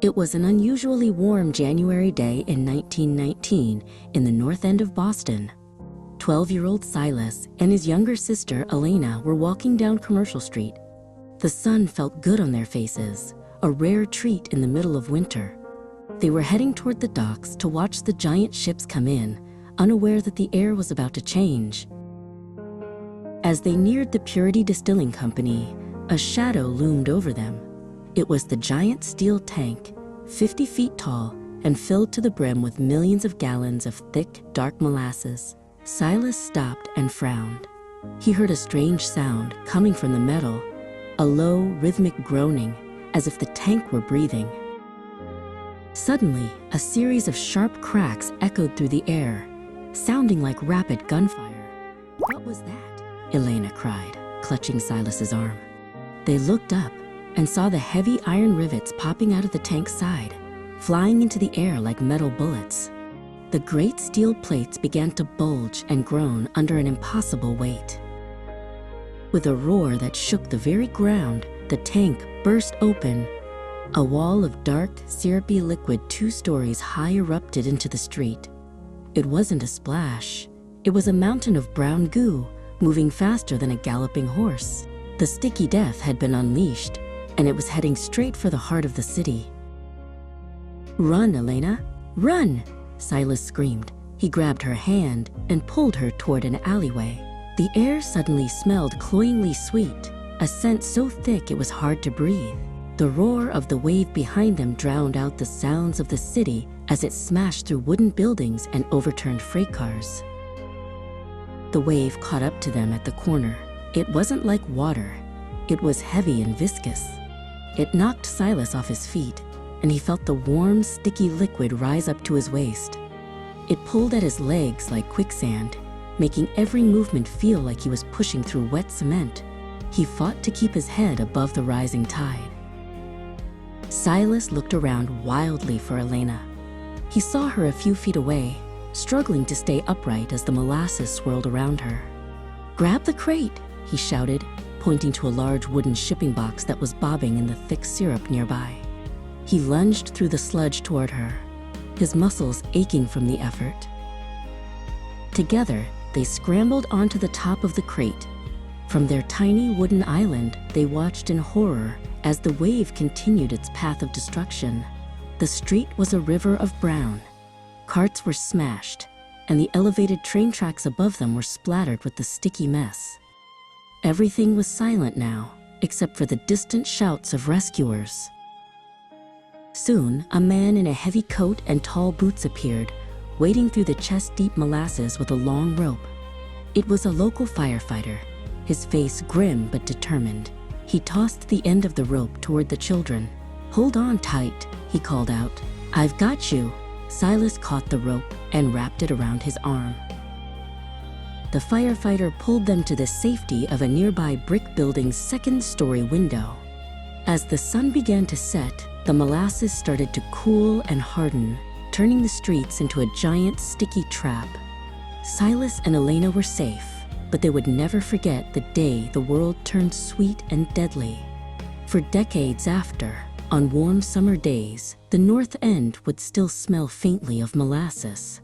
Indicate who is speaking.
Speaker 1: It was an unusually warm January day in 1919 in the North End of Boston. 12-year-old Silas and his younger sister, Elena, were walking down Commercial Street. The sun felt good on their faces, a rare treat in the middle of winter. They were heading toward the docks to watch the giant ships come in, unaware that the air was about to change. As they neared the Purity Distilling Company, a shadow loomed over them. It was the giant steel tank, 50 feet tall and filled to the brim with millions of gallons of thick, dark molasses. Silas stopped and frowned. He heard a strange sound coming from the metal, a low, rhythmic groaning, as if the tank were breathing. Suddenly, a series of sharp cracks echoed through the air, sounding like rapid gunfire. "What was that?" Elena cried, clutching Silas's arm. They looked up and saw the heavy iron rivets popping out of the tank's side, flying into the air like metal bullets. The great steel plates began to bulge and groan under an impossible weight. With a roar that shook the very ground, the tank burst open. A wall of dark, syrupy liquid 2 stories high erupted into the street. It wasn't a splash. It was a mountain of brown goo, moving faster than a galloping horse. The sticky death had been unleashed, and it was heading straight for the heart of the city. "Run, Elena, run!" Silas screamed. He grabbed her hand and pulled her toward an alleyway. The air suddenly smelled cloyingly sweet, a scent so thick it was hard to breathe. The roar of the wave behind them drowned out the sounds of the city as it smashed through wooden buildings and overturned freight cars. The wave caught up to them at the corner. It wasn't like water. It was heavy and viscous. It knocked Silas off his feet, and he felt the warm, sticky liquid rise up to his waist. It pulled at his legs like quicksand, making every movement feel like he was pushing through wet cement. He fought to keep his head above the rising tide. Silas looked around wildly for Elena. He saw her a few feet away, struggling to stay upright as the molasses swirled around her. "Grab the crate," he shouted, pointing to a large wooden shipping box that was bobbing in the thick syrup nearby. He lunged through the sludge toward her, his muscles aching from the effort. Together, they scrambled onto the top of the crate. From their tiny wooden island, they watched in horror as the wave continued its path of destruction. The street was a river of brown. Carts were smashed, and the elevated train tracks above them were splattered with the sticky mess. Everything was silent now, except for the distant shouts of rescuers. Soon, a man in a heavy coat and tall boots appeared, wading through the chest-deep molasses with a long rope. It was a local firefighter, his face grim but determined. He tossed the end of the rope toward the children. "Hold on tight," he called out. "I've got you." Silas caught the rope and wrapped it around his arm. The firefighter pulled them to the safety of a nearby brick building's second-story window. As the sun began to set, the molasses started to cool and harden, turning the streets into a giant sticky trap. Silas and Elena were safe, but they would never forget the day the world turned sweet and deadly. For decades after, on warm summer days, the North End would still smell faintly of molasses.